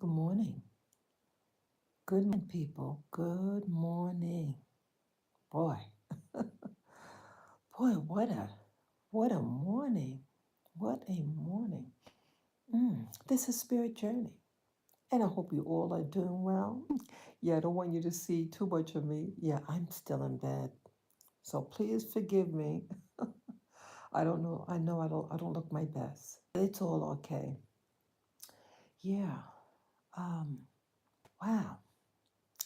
Good morning. Good morning, people. Good morning. Boy, boy, what a morning. What a morning. This is Spirit Journey. And I hope you all are doing well. Yeah, I don't want you to see too much of me. Yeah, I'm still in bed. So please forgive me. I don't know. I don't look my best. It's all okay. Yeah. Um, wow.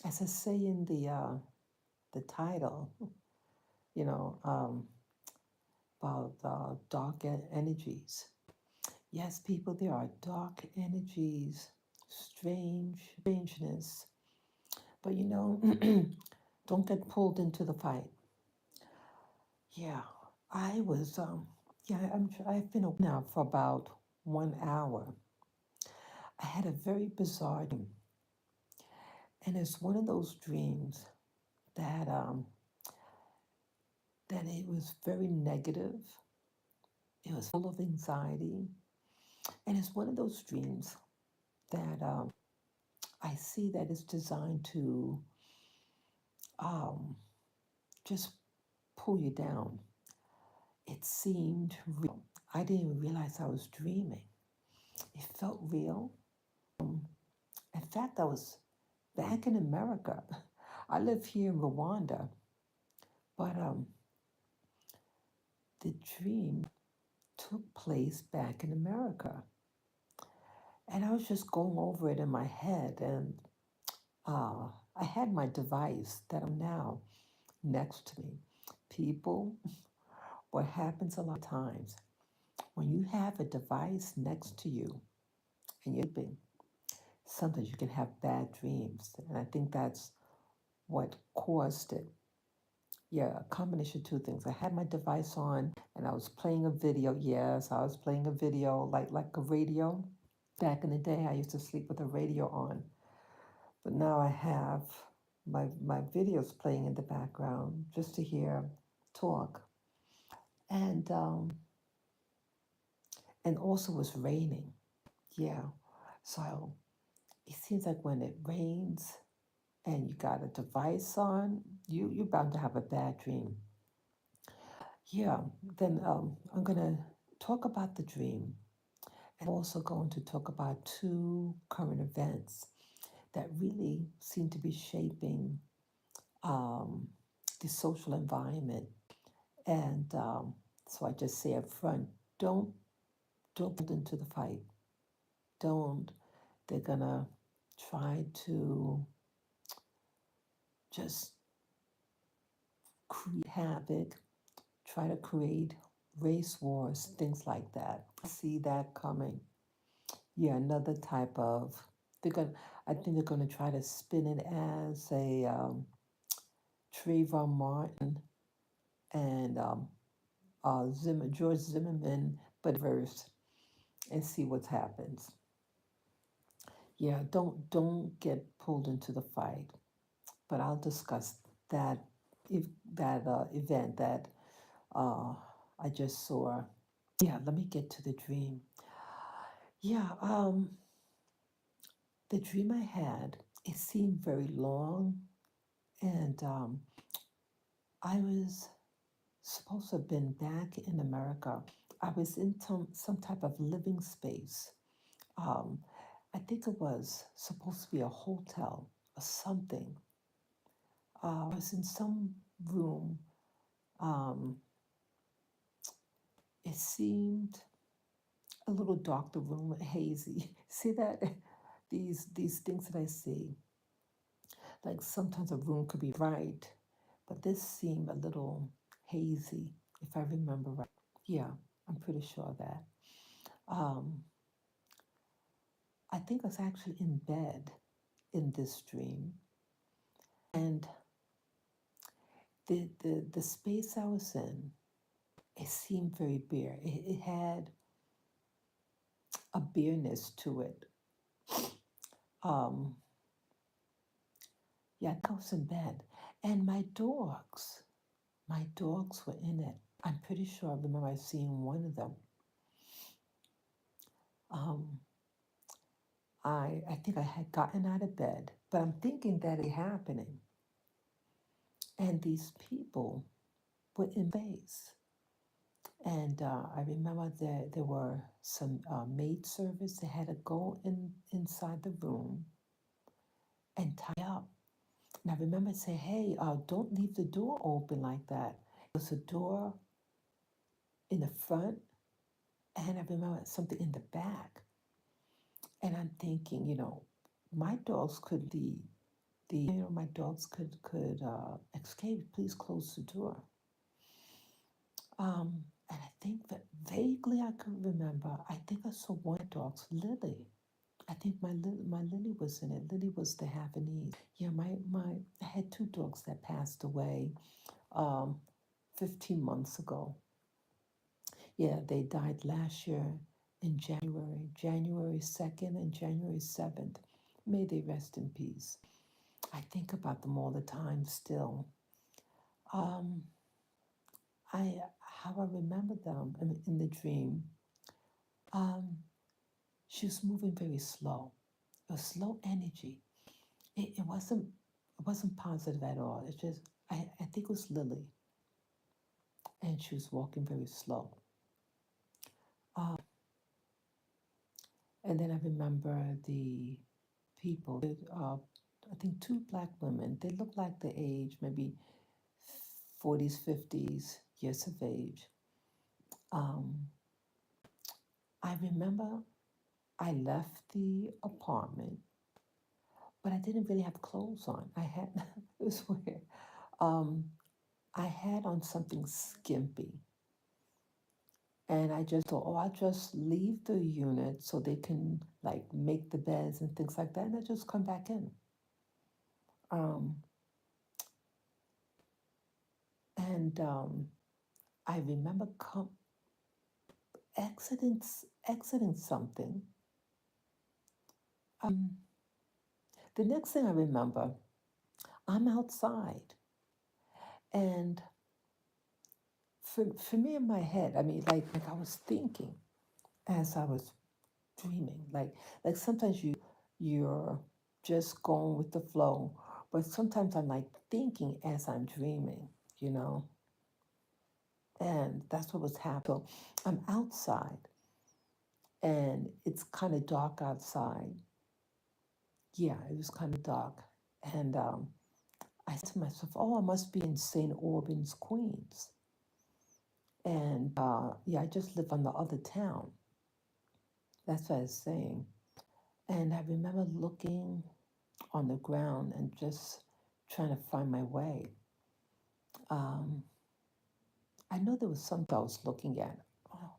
As I say in the title, you know, about dark energies. Yes, people, there are dark energies, strangeness, but don't get pulled into the fight. Yeah, I was, I've been awake now for about 1 hour. I had a very bizarre dream, and it's one of those dreams that that it was very negative. It was full of anxiety, and it's one of those dreams that I see that it's designed to um, just pull you down. It seemed real. I didn't even realize I was dreaming. It felt real. In fact, I was back in America. I live here in Rwanda, but the dream took place back in America. And I was just going over it in my head, and uh, I had my device that I'm now next to me. People, what happens a lot of times when you have a device next to you and you're sleeping, sometimes you can have bad dreams. And I think that's what caused it. Yeah, a combination of two things. I had my device on and I was playing a video. Yes, I was playing a video like a radio. Back in the day, I used to sleep with a radio on. But now I have my videos playing in the background just to hear talk. And and also it was raining. Yeah. So it seems like when it rains and you got a device on, you're bound to have a bad dream. Yeah, then I'm going to talk about the dream, and I'm also going to talk about two current events that really seem to be shaping um, the social environment. And so I just say up front, don't get into the fight. Don't. They're going to try to just create havoc, try to create race wars, things like that. I see that coming. Yeah, another type of they're going. I think they're going to try to spin it as a Trayvon Martin and George Zimmerman, but verse and see what happens. Yeah, don't get pulled into the fight, but I'll discuss that if that event that uh, I just saw. Yeah, let me get to the dream. Yeah, the dream I had, it seemed very long, and I was supposed to have been back in America. I was in some type of living space. Um, I think it was supposed to be a hotel or something. I was in some room. Um, it seemed a little dark, the room, hazy. See that? These things that I see. Like sometimes a room could be bright, but this seemed a little hazy, if I remember right. Yeah, I'm pretty sure of that. Um, I think I was actually in bed in this dream, and the space I was in, it seemed very bare. It had a bareness to it. Um, yeah, I was in bed, and my dogs were in it. I'm pretty sure I remember seeing one of them. Um, I think I had gotten out of bed, but I'm thinking that it happening. And these people were in base. And I remember there were some maid service that had to go inside the room and tie up. And I remember saying, hey, don't leave the door open like that. There was a door in the front, and I remember something in the back. And I'm thinking, my dogs could my dogs could escape. Please close the door. And I think that vaguely I could remember. I think I saw one dog's Lily. I think my Lily was in it. Lily was the Havanese. Yeah, my I had two dogs that passed away, um, 15 months ago. Yeah, they died last year in January 2nd and January 7th. May they rest in peace. I think about them all the time still. Um, I how I remember them in the dream. Um, she was moving very slow. It was slow energy. It wasn't positive at all. It's just I think it was Lily, and she was walking very slow. And then I remember the people. I think two black women. They looked like the age, maybe 40s, 50s years of age. Um, I remember I left the apartment, but I didn't really have clothes on. I had it was weird. Um, I had on something skimpy, and I just thought, oh, I'll just leave the unit so they can like make the beds and things like that, and I just come back in. Um, and I remember exiting something. Um, the next thing I remember, I'm outside, and for me in my head, I mean, like I was thinking as I was dreaming, like sometimes you're just going with the flow, but sometimes I'm like thinking as I'm dreaming, you know, and that's what was happening. So I'm outside, and it's kind of dark outside. Yeah, it was kind of dark, and I said to myself, "Oh, I must be in St. Albans, Queens." And yeah, I just live on the other town. That's what I was saying. And I remember looking on the ground and just trying to find my way. Um, I know there was something I was looking at. Oh,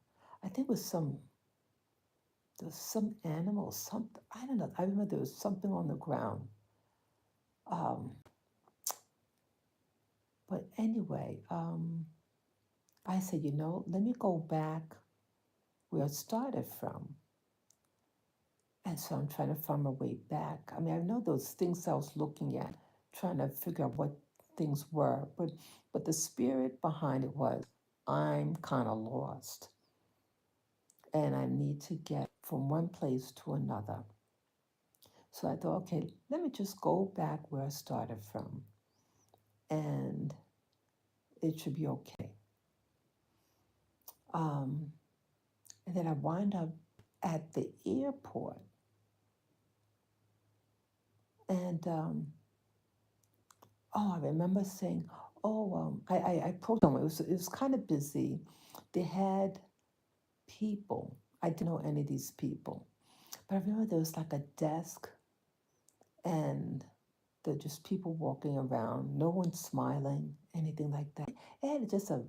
I think there was some animal, something. I don't know. I remember there was something on the ground. Um, but anyway, I said, let me go back where I started from. And so I'm trying to find my way back. I mean, I know those things I was looking at, trying to figure out what things were, but the spirit behind it was, I'm kind of lost, and I need to get from one place to another. So I thought, okay, let me just go back where I started from, and it should be okay. Um, and then I wind up at the airport, and oh, I remember saying, oh, I approached them. It was kind of busy. They had people. I didn't know any of these people, but I remember there was like a desk, and there were just people walking around. No one smiling, anything like that. It had just a,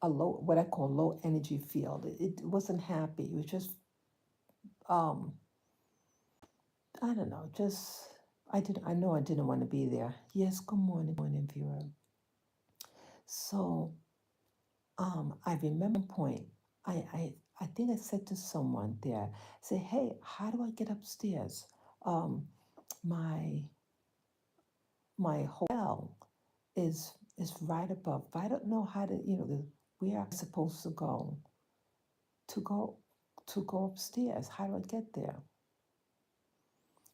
a low, what I call low energy field. It wasn't happy. It was just, um, I don't know, just I know I didn't want to be there. Yes, good morning, viewer. So I remember one point, I think I said to someone there, say, hey, how do I get upstairs? Um, my my hotel is right above. But I don't know how to, where I'm supposed to go to go to go upstairs. How do I get there?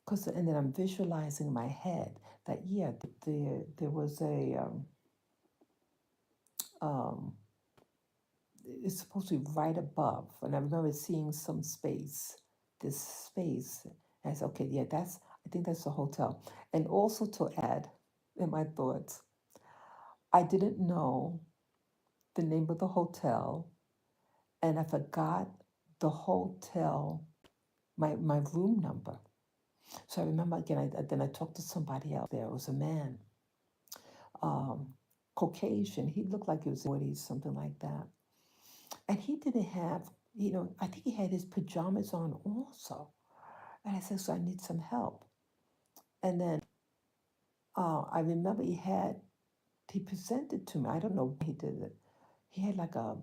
Cause and then I'm visualizing in my head that yeah, there was a um, it's supposed to be right above, and I remember seeing some space, this space. And I said, okay, yeah, I think that's the hotel. And also to add, in my thoughts, I didn't know the name of the hotel, and I forgot the hotel, my room number. So I remember again, then I talked to somebody else there. It was a man, um, Caucasian. He looked like he was 40s, something like that. And he didn't have, I think he had his pajamas on also. And I said, so I need some help. And then I remember he presented to me, I don't know why he did it. He had like a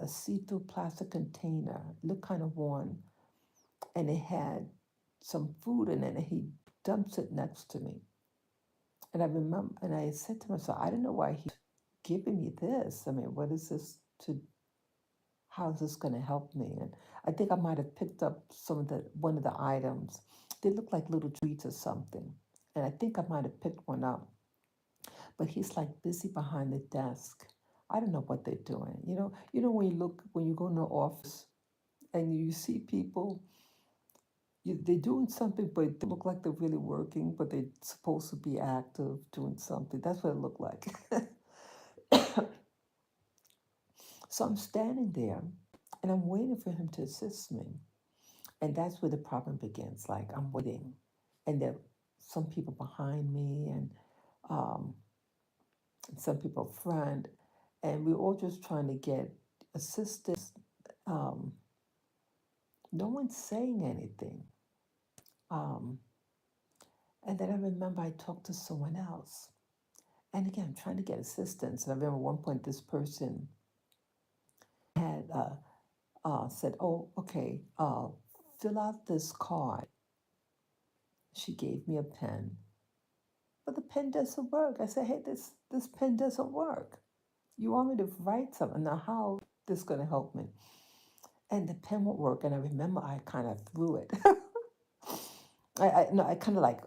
see-through plastic container, looked kind of worn, and it had some food in it, and he dumps it next to me. And I remember, and I said to myself, I don't know why he's giving me this. I mean, what is this to? How is this going to help me? And I think I might have picked up one of the items. They look like little treats or something, and I think I might have picked one up. But he's like busy behind the desk. I don't know what they're doing. When you go in the office and you see people, they're doing something, but they look like they're really working, but they're supposed to be active doing something. That's what it looked like. So I'm standing there and I'm waiting for him to assist me. And that's where the problem begins. Like I'm waiting, and there are some people behind me, and um, some people front, and we're all just trying to get assistance. Um, no one's saying anything. Um, and then I remember I talked to someone else, and again, I'm trying to get assistance. And I remember at one point this person had said, "Oh, okay, fill out this card." She gave me a pen, but the pen doesn't work. I said, "Hey, this pen doesn't work. You want me to write something? Now, how this going to help me?" And the pen won't work. And I remember I kind of threw it. I kind of like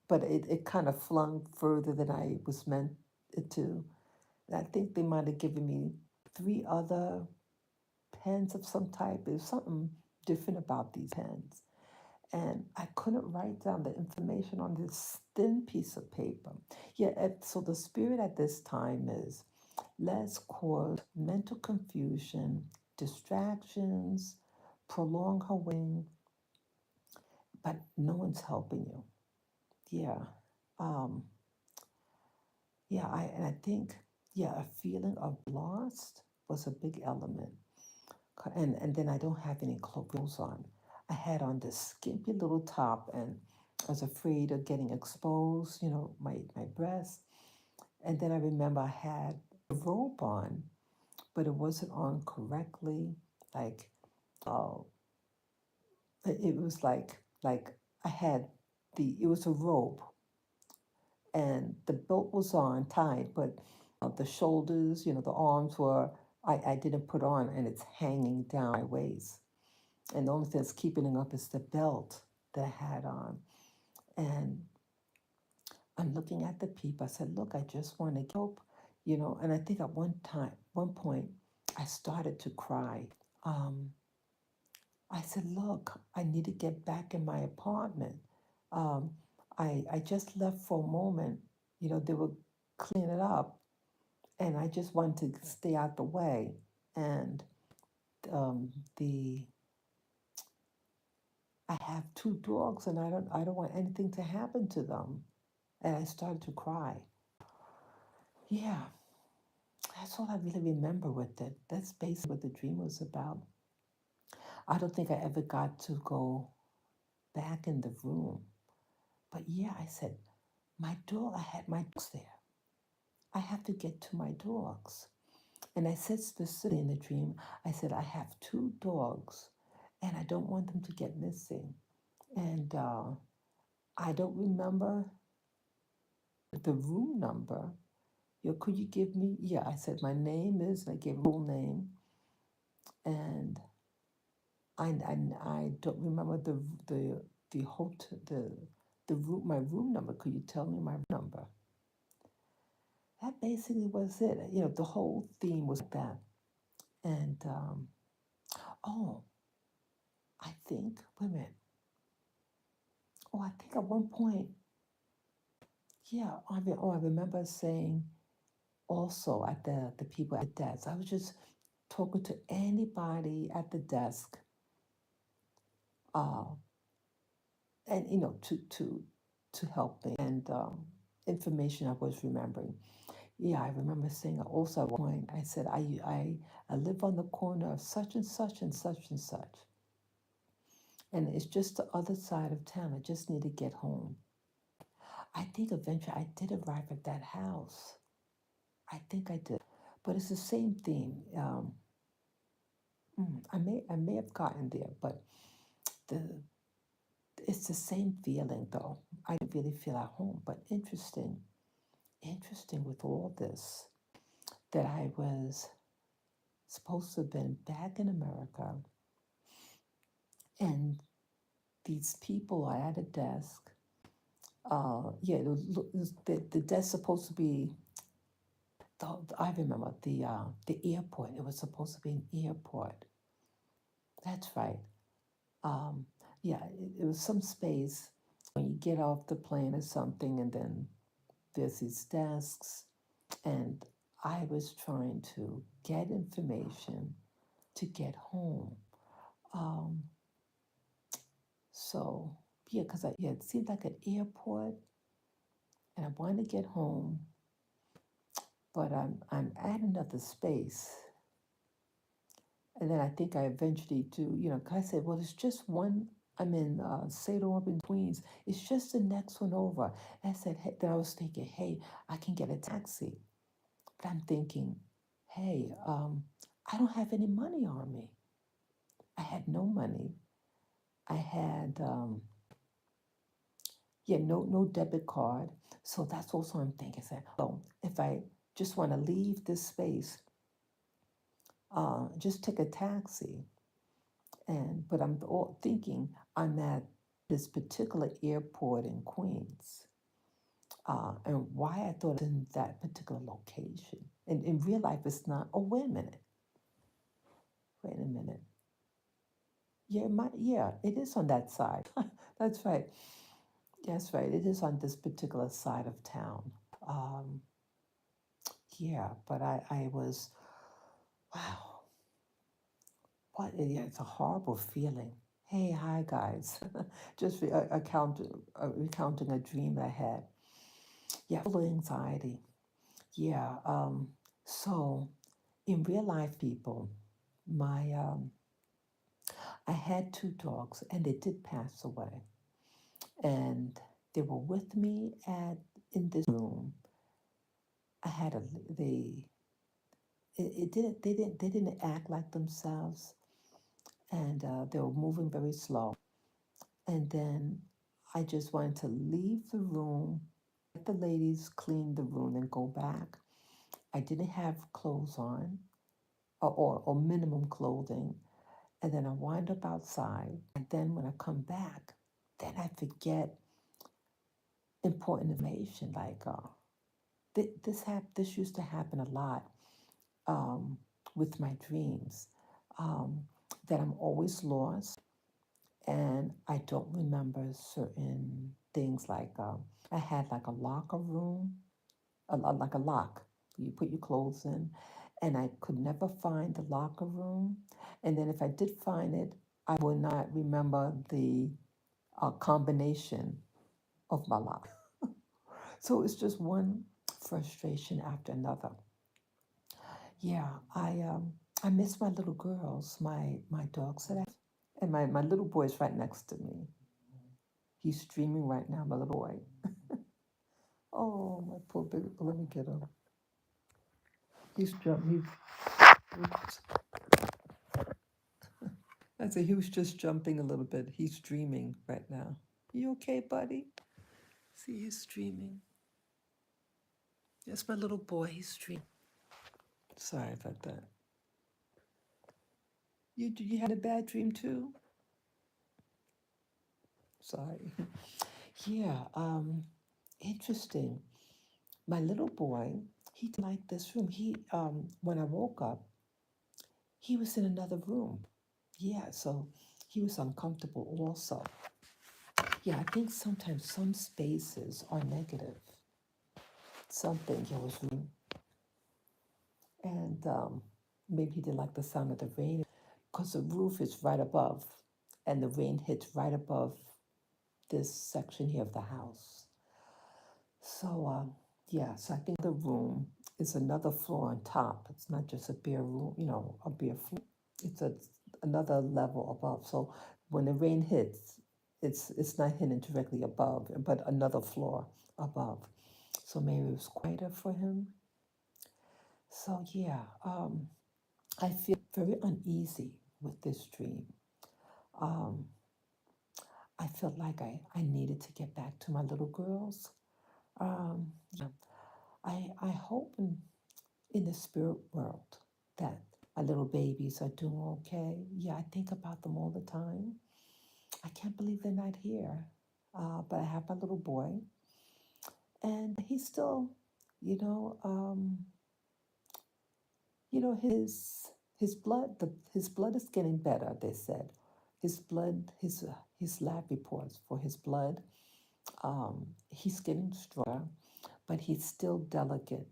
but it kind of flung further than I was meant it to. And I think they might have given me three other pens of some type. There's something different about these pens. And I couldn't write down the information on this thin piece of paper. Yeah, so the spirit at this time is let's cause mental confusion, distractions, prolong her waiting, but no one's helping you. Yeah. Um, and I think, yeah, a feeling of lost was a big element. And then I don't have any clothes on. I had on this skimpy little top, and I was afraid of getting exposed, my breasts. And then I remember I had a robe on, but it wasn't on correctly. Like, uh, it was like I had it was a robe, and the belt was on tied, but the shoulders, the arms were I didn't put on, and it's hanging down my waist. And the only thing that's keeping it up is the belt that I had on. And I'm looking at the people. I said, look, I just want to help, And I think at one point, I started to cry. Um, I said, look, I need to get back in my apartment. Um, I just left for a moment. They were cleaning it up, and I just wanted to stay out the way. And the I have two dogs, and I don't want anything to happen to them. And I started to cry. Yeah, that's all I really remember with it. That's basically what the dream was about. I don't think I ever got to go back in the room. But yeah, I said, I had my dogs there. I have to get to my dogs. And I said specifically in the dream, I said, I have two dogs and I don't want them to get missing. And I don't remember the room number. Could you give me? Yeah, I said, my name is, and I gave a full name. And I don't remember the hotel the room my room number. Could you tell me my room number? That basically was it. You know, the whole theme was like that. And oh, I think wait a minute. Oh, I think at one point, yeah. I remember saying also at the people at the desk. I was just talking to anybody at the desk, uh, and you know, to help me and information I was remembering. Yeah, I remember saying also at one point, I said, I live on the corner of such and such and such and such. And it's just the other side of town. I just need to get home. I think eventually I did arrive at that house. I think I did. But it's the same theme. I may have gotten there, but the it's the same feeling though. I didn't really feel at home. But interesting with all this that I was supposed to have been back in America, and these people are at a desk. Yeah, the desk supposed to be. I remember the airport. It was supposed to be an airport. That's right. Um, yeah, it was some space when you get off the plane or something, and then there's these desks, and I was trying to get information to get home. Um, so yeah, because yeah, it seemed like an airport, and I wanted to get home, but I'm at another space, and then I think I eventually do. You know, 'cause I said, well, it's just one. I'm in St. Albans, Queens. It's just the next one over. And I said, hey, then I was thinking, hey, I can get a taxi. But I'm thinking, hey, I don't have any money on me. I had no money. I had yeah, no debit card. So that's also I'm thinking. I said, oh, if I just want to leave this space, just take a taxi. And but I'm all thinking I'm at this particular airport in Queens, and why I thought in that particular location. And in real life, it's not. Oh, wait a minute. Wait a minute. Yeah, it is on that side. That's right. That's right. It is on this particular side of town. Um, yeah, but I was, wow, what? Yeah, it's a horrible feeling. Hey, hi guys. Just recounting a dream I had. Yeah, full of anxiety. Yeah. So in real life, people, my I had two dogs, and they did pass away, and they were with me at in this room. I had a it didn't they didn't act like themselves, and they were moving very slow. And then I just wanted to leave the room, let the ladies clean the room, and go back. I didn't have clothes on, or minimum clothing. And then I wind up outside. And then when I come back, then I forget important information. Like this used to happen a lot, um, with my dreams. Um, that I'm always lost, and I don't remember certain things. Like I had like a locker room, like a lock. You put your clothes in, and I could never find the locker room. And then if I did find it, I would not remember the combination of my lock. So it's just one frustration after another. Yeah, I miss my little girls, my dogs that I have, and my little boy is right next to me. He's streaming right now, my little boy. Oh, my poor baby. Let me get him. He's jumping. Oops. I said he was just jumping a little bit. He's streaming right now. You okay, buddy? See, he's streaming. That's my little boy. He's streaming. Sorry about that. You had a bad dream too? Sorry. Yeah, interesting. My little boy, he didn't like this room. When I woke up, he was in another room. Yeah, so he was uncomfortable also. Yeah, I think sometimes some spaces are negative. Something he was reading, and maybe he didn't like the sound of the rain because the roof is right above, and the rain hits right above this section here of the house. So, yeah, so I think the room is another floor on top. It's not just a bare room, a bare floor. It's another level above. So when the rain hits, it's not hitting directly above, but another floor above. So maybe it was quieter for him. So yeah, I feel very uneasy with this dream. Um, I felt like I needed to get back to my little girls. Yeah, I hope in the spirit world that my little babies are doing okay. Yeah, I think about them all the time. I can't believe they're not here. But I have my little boy, and he's still, you know, um, his blood is getting better. They said his lab reports for his blood, he's getting stronger, but he's still delicate.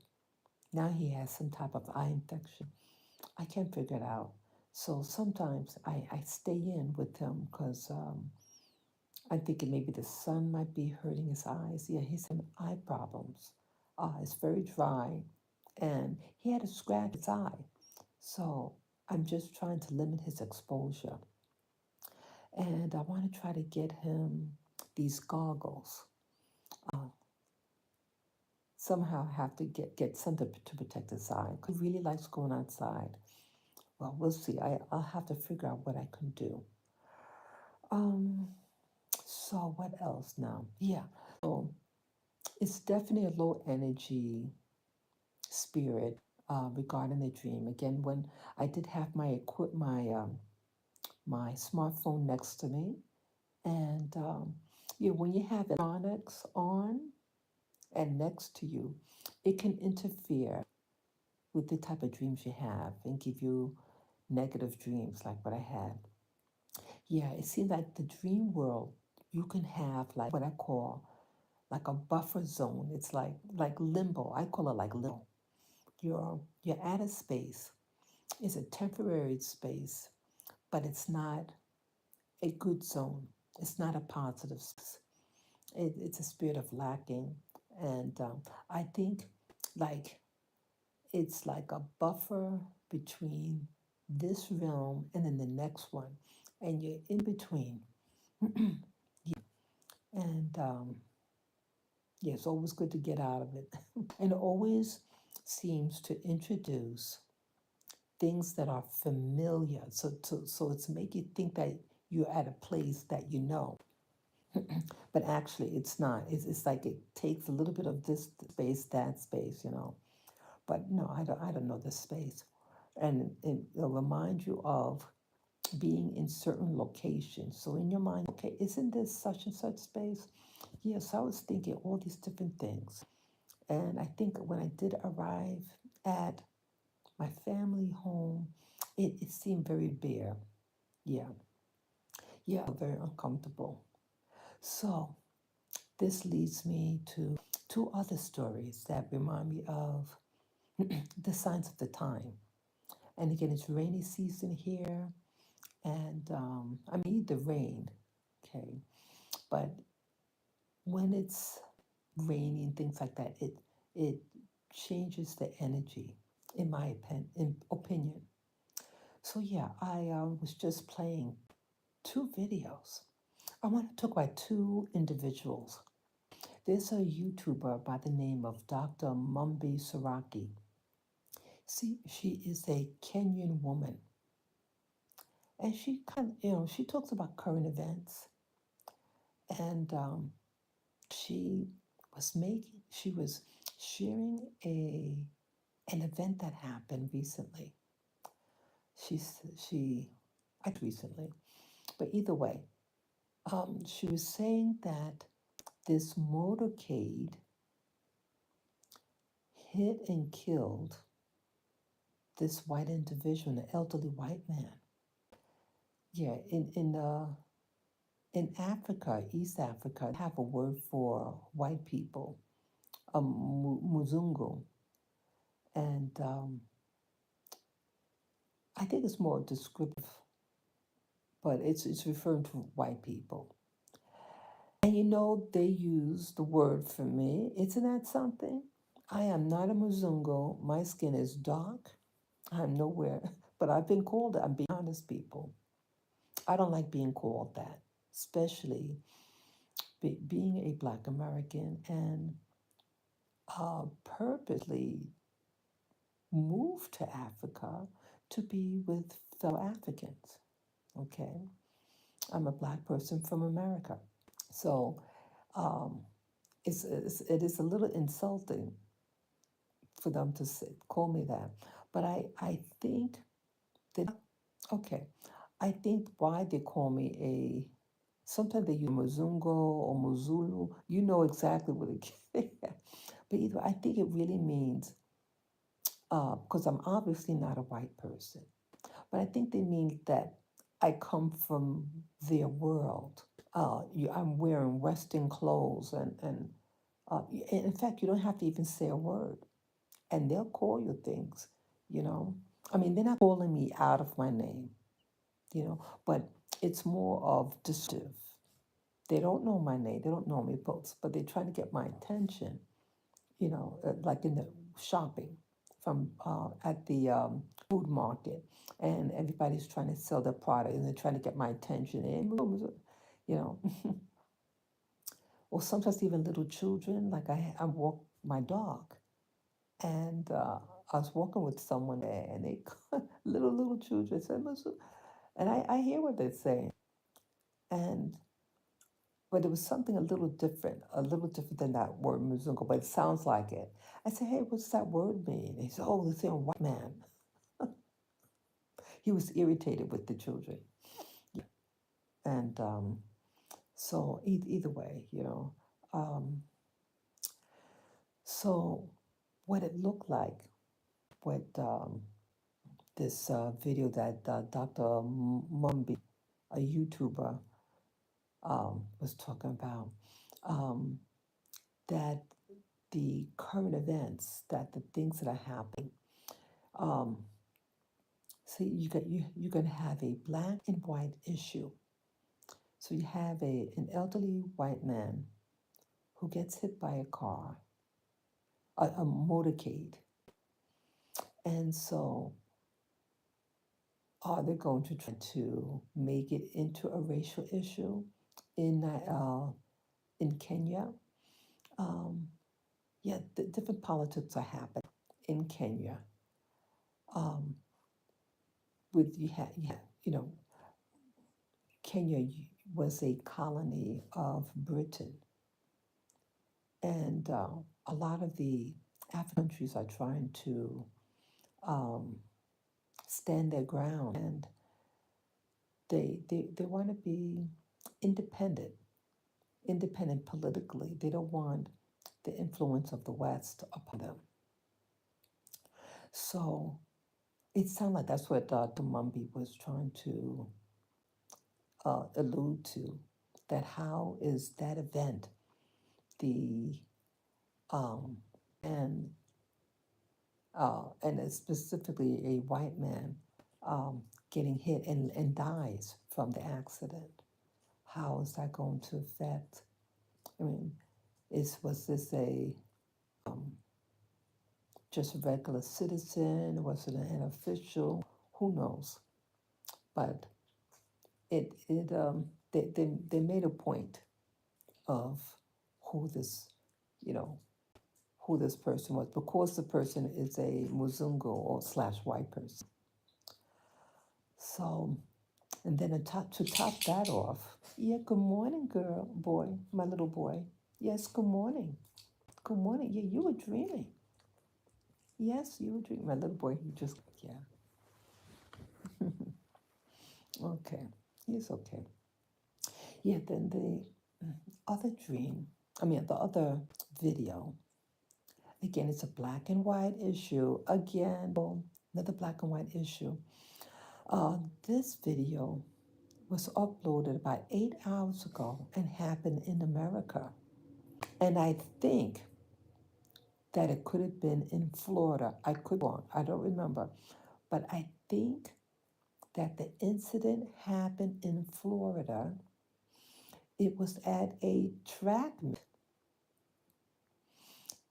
Now he has some type of eye infection. I can't figure it out. So sometimes I stay in with him because I'm thinking maybe the sun might be hurting his eyes. Yeah, he's having eye problems. It's very dry, and he had to scratch his eye. So I'm just trying to limit his exposure. And I want to try to get him these goggles. Uh, Somehow have to get something to protect his eye. He really likes going outside. Well, we'll see. I'll have to figure out what I can do. Um, so what else now? Yeah. So it's definitely a low energy spirit regarding the dream. Again, when I did have my smartphone next to me, and yeah, when you have electronics on and next to you, it can interfere with the type of dreams you have and give you negative dreams like what I had. Yeah, it seems like the dream world, you can have like what I call like a buffer zone. It's like limbo. I call it like limbo. You're at a space. It's a temporary space, but it's not a good zone. It's not a positive space. It's a spirit of lacking, and I think like it's like a buffer between this realm and then the next one, and you're in between. And yeah, it's always good to get out of it. And it always seems to introduce things that are familiar. So it's make you think that you're at a place that you know. But actually, it's not. It's like it takes a little bit of this space, that space. But no, I don't know this space. And it'll remind you of being in certain locations. So in your mind, okay, isn't this such and such space? Yes, I was thinking all these different things. And I think when I did arrive at my family home, it seemed very bare. Yeah, yeah, very uncomfortable. So this leads me to two other stories that remind me of the signs of the time. And again, it's rainy season here, and I need the rain, okay? But when it's rainy and things like that, it changes the energy, in my opinion. So yeah, I was just playing two videos. I want to talk about two individuals. There's a YouTuber by the name of Dr. Mumbi Saraki. See, she is a Kenyan woman, and she she talks about current events, and she she was sharing an event that happened recently. She recently. But either way, she was saying that this motorcade hit and killed this white individual, an elderly white man. Yeah, in Africa, East Africa, they have a word for white people, Muzungu, and I think it's more descriptive, but it's referring to white people. And they use the word for me. Isn't that something? I am not a Muzungu. My skin is dark. I'm nowhere, but I've been called it. I'm being honest, people. I don't like being called that, especially being a Black American and purposely moved to Africa to be with fellow Africans. Okay, I'm a Black person from America, so um, it is a little insulting for them to call me that. But I think that, okay, I think why they call me sometimes they use Muzungo or Muzulu. You know exactly what it is. But either I think it really means, because I'm obviously not a white person, but I think they mean that I come from their world. I'm wearing Western clothes, and in fact, you don't have to even say a word, and they'll call you things, you know. I mean, they're not calling me out of my name, but it's more of descriptive. They don't know my name, they don't know me, but they're trying to get my attention, like in the shopping from at the food market, and everybody's trying to sell their product, and they're trying to get my attention, and you know, or sometimes even little children. Like I walk my dog, and I was walking with someone there, and they little children said, and I hear what they're saying, and but it was something a little different than that word Muzungu, but it sounds like it. I said, hey, what's that word mean? He said, oh, they're saying white man. He was irritated with the children. And so either way, so what it looked like, what this video that Dr. Mumby, a YouTuber, was talking about, that the current events, that the things that are happening, um, see, you're going to have a black and white issue. So you have an elderly white man who gets hit by a car, a motorcade. And so are they going to try to make it into a racial issue in Kenya? Yeah, different politics are happening in Kenya. With Kenya was a colony of Britain, and a lot of the African countries are trying to stand their ground, and they want to be independent politically. They don't want the influence of the West upon them. So it sounds like that's what Dr. Mumby was trying to allude to, that how is that event, the and and it's specifically a white man getting hit and dies from the accident. How is that going to affect? I mean, was this a just a regular citizen? Was it an official? Who knows? But they made a point of who this, you know, who this person was, because the person is a Muzungu or / white person. So, and then to top that off, yeah, good morning, boy, my little boy. Yes, good morning. Good morning. Yeah, you were dreaming. Yes, you were dreaming. My little boy, he just, yeah. Okay, he's okay. Yeah, then the other dream, the other video, again, it's a black and white issue. Again, another black and white issue. This video was uploaded about 8 hours ago and happened in America. And I think that it could have been in Florida. I could be wrong, I don't remember. But I think that the incident happened in Florida. It was at a track meet.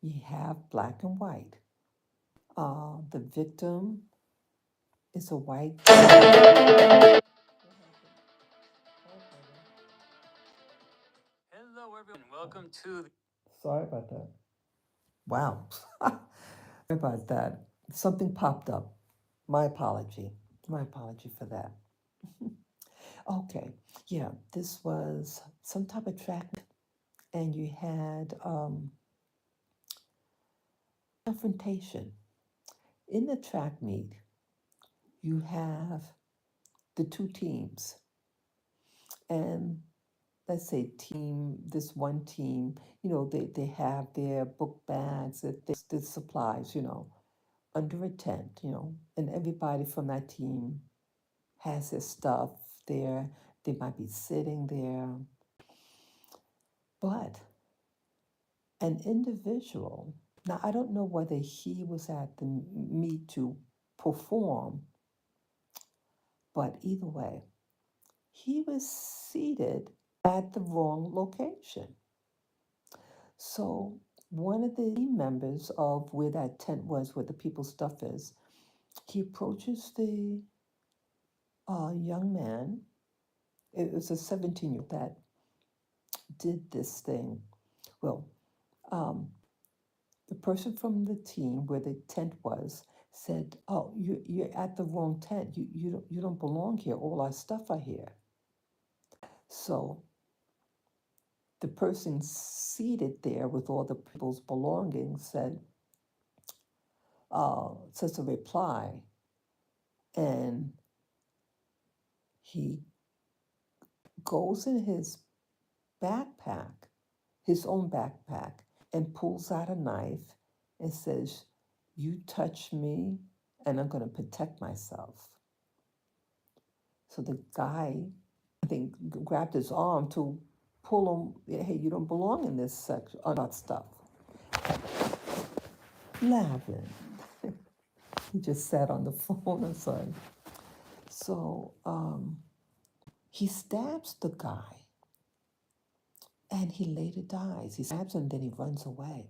You have black and white. The victim is a white. Hello, everyone. Welcome to. Sorry about that. Wow. Sorry about that. Something popped up. My apology. My apology for that. Okay. Yeah, this was some type of track, and you had confrontation. In the track meet, you have the two teams. And let's say this one team, they have their book bags, their supplies, under a tent, and everybody from that team has their stuff there. They might be sitting there. But an individual, now I don't know whether he was at the meet to perform, but either way, he was seated at the wrong location. So one of the team members of where that tent was, where the people's stuff is, he approaches the young man. It was a 17-year-old that did this thing. Well, the person from the team where the tent was said, "Oh, you're at the wrong tent. You don't belong here. All our stuff are here." So the person seated there with all the people's belongings says a reply, and he goes in his backpack, his own backpack, and pulls out a knife and says, "You touch me, and I'm going to protect myself." So the guy, I think, grabbed his arm to pull him. Hey, you don't belong in this section, or not stuff. Laughing. He just sat on the phone. I'm sorry. So he stabs the guy, and he later dies. He stabs him, then he runs away.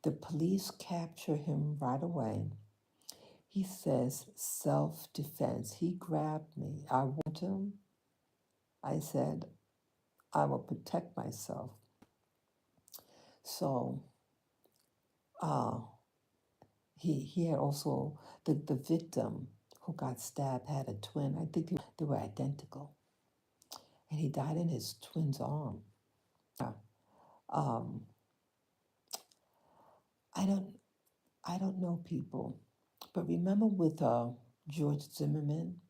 The police capture him right away. He says, self-defense. He grabbed me. I warned him. I said, I will protect myself. So he had also, the victim who got stabbed had a twin. I think they were identical. And he died in his twin's arm. Um, I don't know people, but remember with George Zimmerman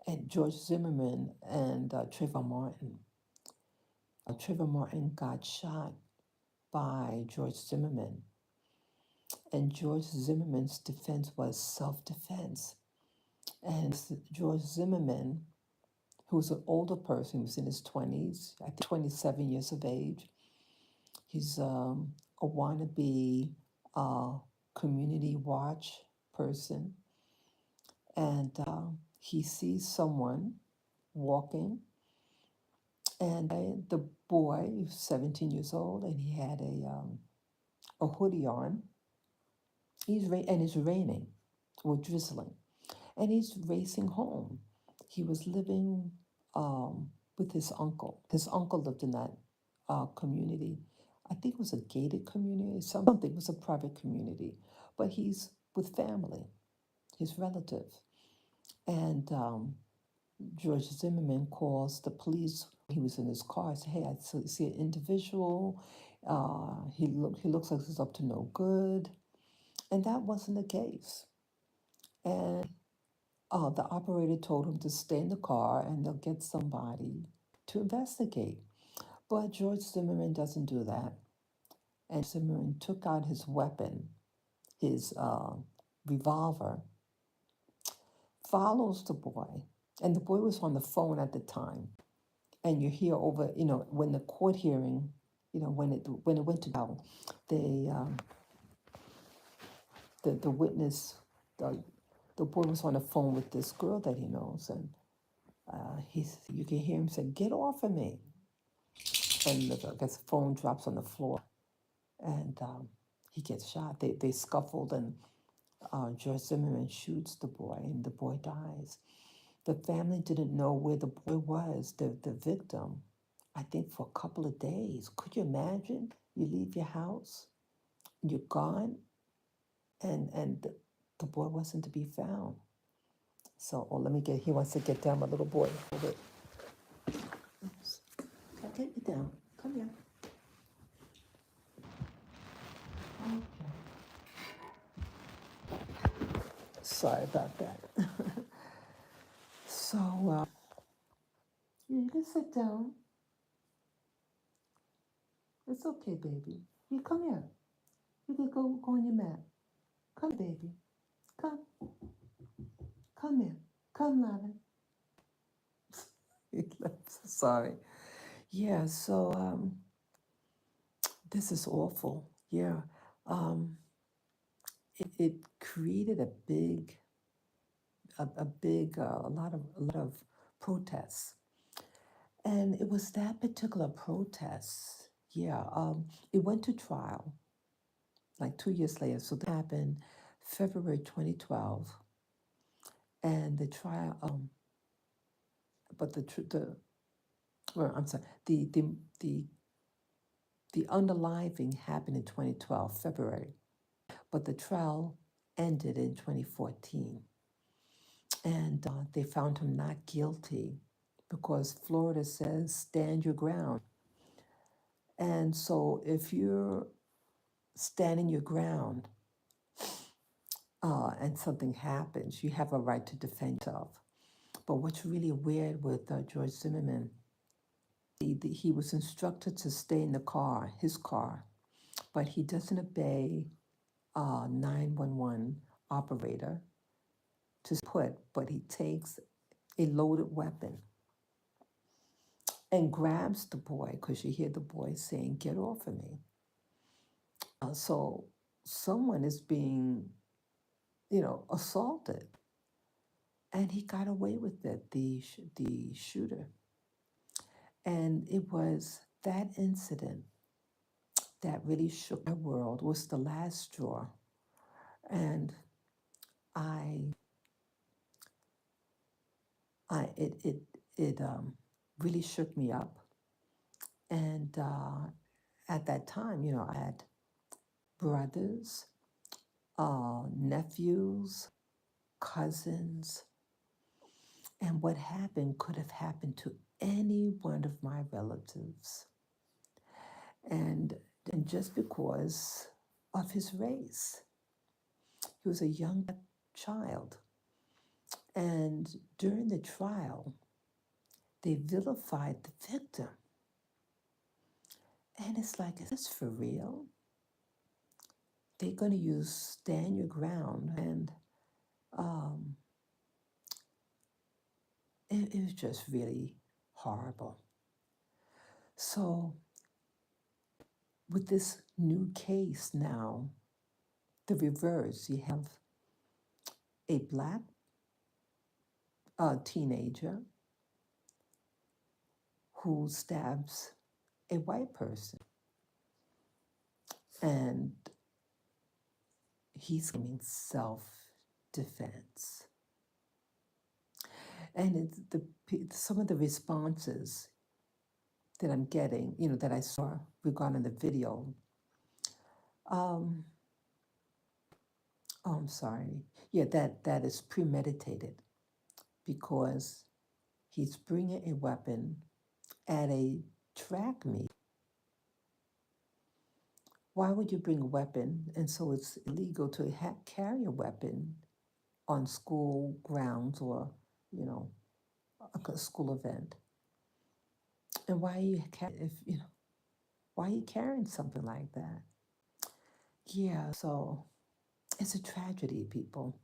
and Trayvon Martin. Trayvon Martin got shot by George Zimmerman, and George Zimmerman's defense was self-defense. And George Zimmerman, who was an older person, he was in his 20s, I think 27 years of age. He's a wannabe community watch person. And he sees someone walking, and the boy, he was 17 years old, and he had a hoodie on. And it's raining or drizzling, and he's racing home. He was living with his uncle. His uncle lived in that community. I think it was a gated community, something. It was a private community, but he's with family, his relative. And George Zimmerman calls the police. He was in his car. Said, "Hey, I see an individual. He looks like he's up to no good," and that wasn't the case. And The operator told him to stay in the car and they'll get somebody to investigate. But George Zimmerman doesn't do that. And Zimmerman took out his weapon, his revolver, follows the boy. And the boy was on the phone at the time. And you hear over, when the court hearing, when it went to trial, they the witness, the boy was on the phone with this girl that he knows, and you can hear him say, "Get off of me!" And I guess the phone drops on the floor, and he gets shot. They scuffled, and George Zimmerman shoots the boy, and the boy dies. The family didn't know where the boy was, the victim, I think for a couple of days. Could you imagine? You leave your house, you're gone, and the boy wasn't to be found. So, he wants to get down, my little boy. Hold it. Oops. Get me down. Come here. Okay. Sorry about that. So, you can sit down. It's okay, baby. You come here. You can go on your mat. Come, baby. Come. Come here. Come, Lavin. Sorry. Yeah, so this is awful. Yeah. It created a lot of protests. And it was that particular protest. Yeah. It went to trial like 2 years later. So that happened February 2012. And the trial, but I'm sorry, the unaliving happened in 2012, February, but the trial ended in 2014. And they found him not guilty because Florida says stand your ground. And so if you're standing your ground and something happens, you have a right to defend yourself. But what's really weird with George Zimmerman, he was instructed to stay in the car, his car, but he doesn't obey 911 operator to put, but he takes a loaded weapon and grabs the boy, because you hear the boy saying, "Get off of me." So someone is being, assaulted, and he got away with it, the shooter. And it was that incident that really shook my world, was the last straw. And it really shook me up. And at that time, I had brothers, nephews, cousins, and what happened could have happened to any one of my relatives. And just because of his race, he was a young child. And during the trial, they vilified the victim. And it's like, is this for real? They're going to use stand your ground. And it was just really horrible. So with this new case now, the reverse, you have a black teenager who stabs a white person. And he's claiming self-defense. And some of the responses that I'm getting, that I saw regarding the video, I'm sorry. Yeah, that is premeditated, because he's bringing a weapon at a track meet. Why would you bring a weapon? And so it's illegal to carry a weapon on school grounds or, you know, a school event. And why are you if you know why are you carrying something like that? Yeah, so it's a tragedy, people,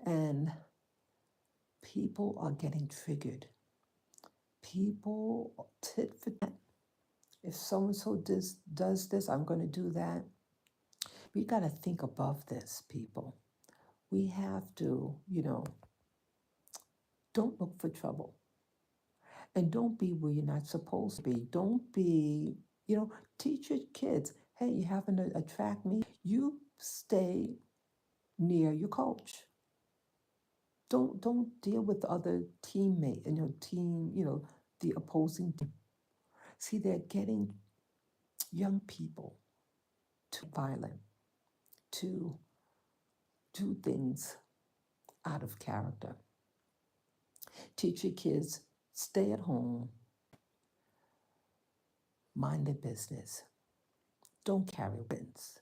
and people are getting triggered. People tit for tat. If so and so does this, I'm going to do that. We got to think above this, people. We have to, don't look for trouble. And don't be where you're not supposed to be. Don't be, teach your kids, hey, you having a track meet, you stay near your coach. Don't deal with the other teammate and your team, the opposing team. See, they're getting young people too violent, to do things out of character. Teach your kids, stay at home, mind their business. Don't carry weapons.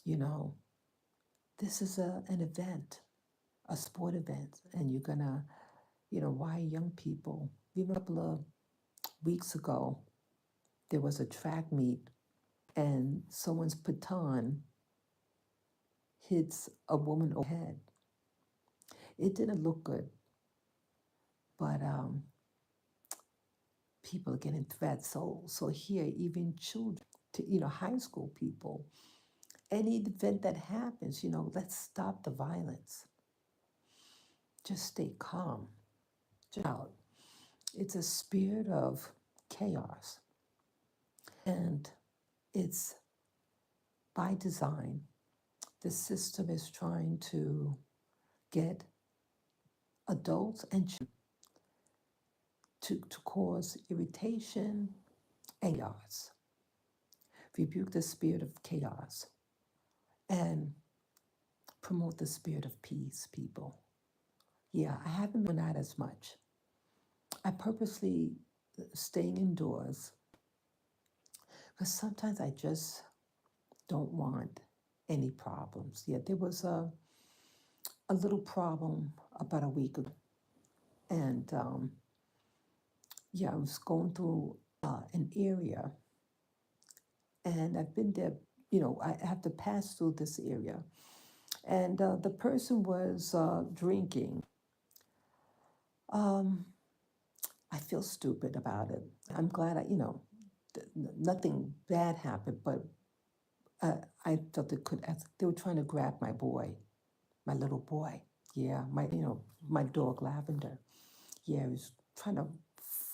You know, this is an event, a sport event, and you're gonna, why young people? Even a couple of weeks ago, there was a track meet, and someone's baton hits a woman overhead. It didn't look good, but people are getting threats. So here, even children, to high school people, any event that happens, let's stop the violence. Just stay calm. Just out. It's a spirit of chaos, and it's by design. The system is trying to get adults and children to cause irritation and chaos. Rebuke the spirit of chaos and promote the spirit of peace, people. Yeah, I haven't been out as much. I purposely staying indoors because sometimes I just don't want any problems. Yeah, there was a little problem about a week ago, and yeah, I was going through an area, and I've been there. I have to pass through this area, and the person was drinking. Um, I feel stupid about it. I'm glad nothing bad happened, but I felt it could. They were trying to grab my boy, my little boy. Yeah, my dog Lavender. Yeah, he was trying to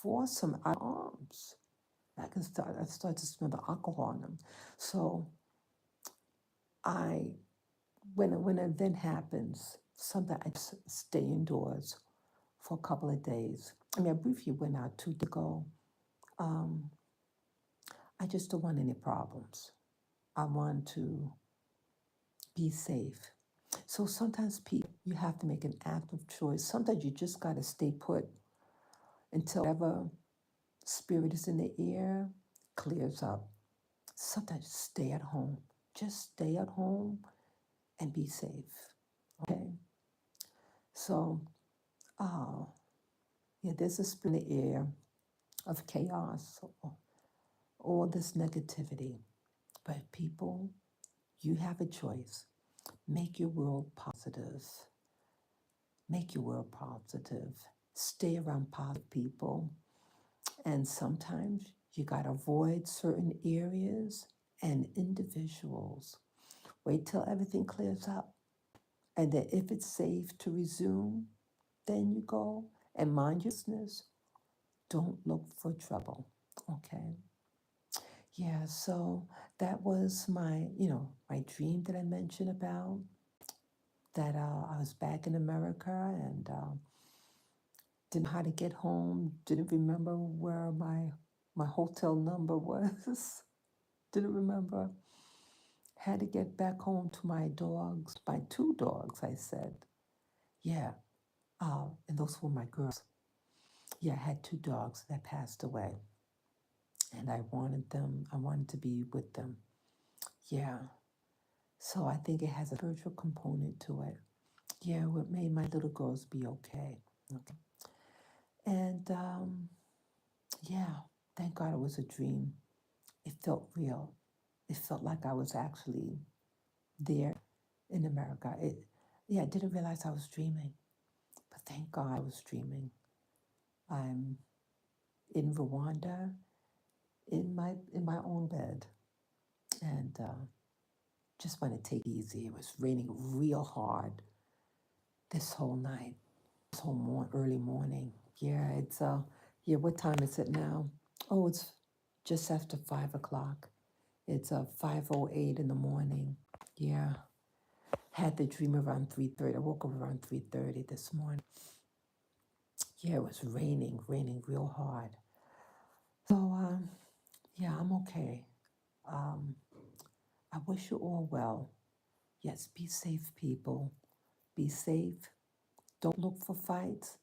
force him out of my arms. I started to smell the alcohol on him. So I, when an event happens, sometimes I just stay indoors for a couple of days. I mean, I briefly went out 2 days ago. Um, I just don't want any problems. I want to be safe. So sometimes people, you have to make an active choice. Sometimes you just got to stay put until whatever spirit is in the air clears up. Sometimes stay at home. Just stay at home and be safe. Okay? So, uh, yeah, there's a spirit in the air of chaos or all this negativity. But people, you have a choice. Make your world positive. Make your world positive. Stay around positive people. And sometimes you got to avoid certain areas and individuals. Wait till everything clears up. And then if it's safe to resume, then you go and mind your business. Don't look for trouble. Okay. Yeah, so that was my dream that I mentioned about that I was back in America and didn't know how to get home, didn't remember where my hotel number was, didn't remember. Had to get back home to my dogs, my 2 dogs, I said. Yeah, and those were my girls. Yeah, I had 2 dogs that passed away, and I wanted to be with them. Yeah, so I think it has a spiritual component to it. Yeah, what made my little girls be okay. Okay. And yeah, thank God it was a dream. It felt real. It felt like I was actually there in America. Yeah, I didn't realize I was dreaming, but thank God I was dreaming. I'm in Rwanda in my own bed, and just want to take it easy. It was raining real hard this whole night, this whole early morning. Yeah, it's yeah. What time is it now? Oh, it's just after 5 o'clock. It's 5:08 in the morning. Yeah, had the dream around 3:30. I woke up around 3:30 this morning. Yeah, it was raining real hard. So yeah, I'm okay. Um, I wish you all well. Yes, be safe, people. Be safe. Don't look for fights.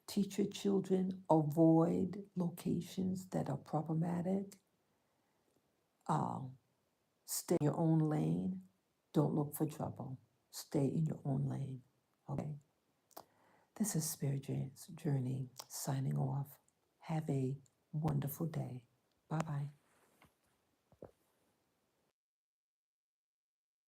Teach your children, avoid locations that are problematic. Stay in your own lane. Don't look for trouble. Stay in your own lane. Okay? This is Spirit Journey signing off. Have a wonderful day. Bye bye.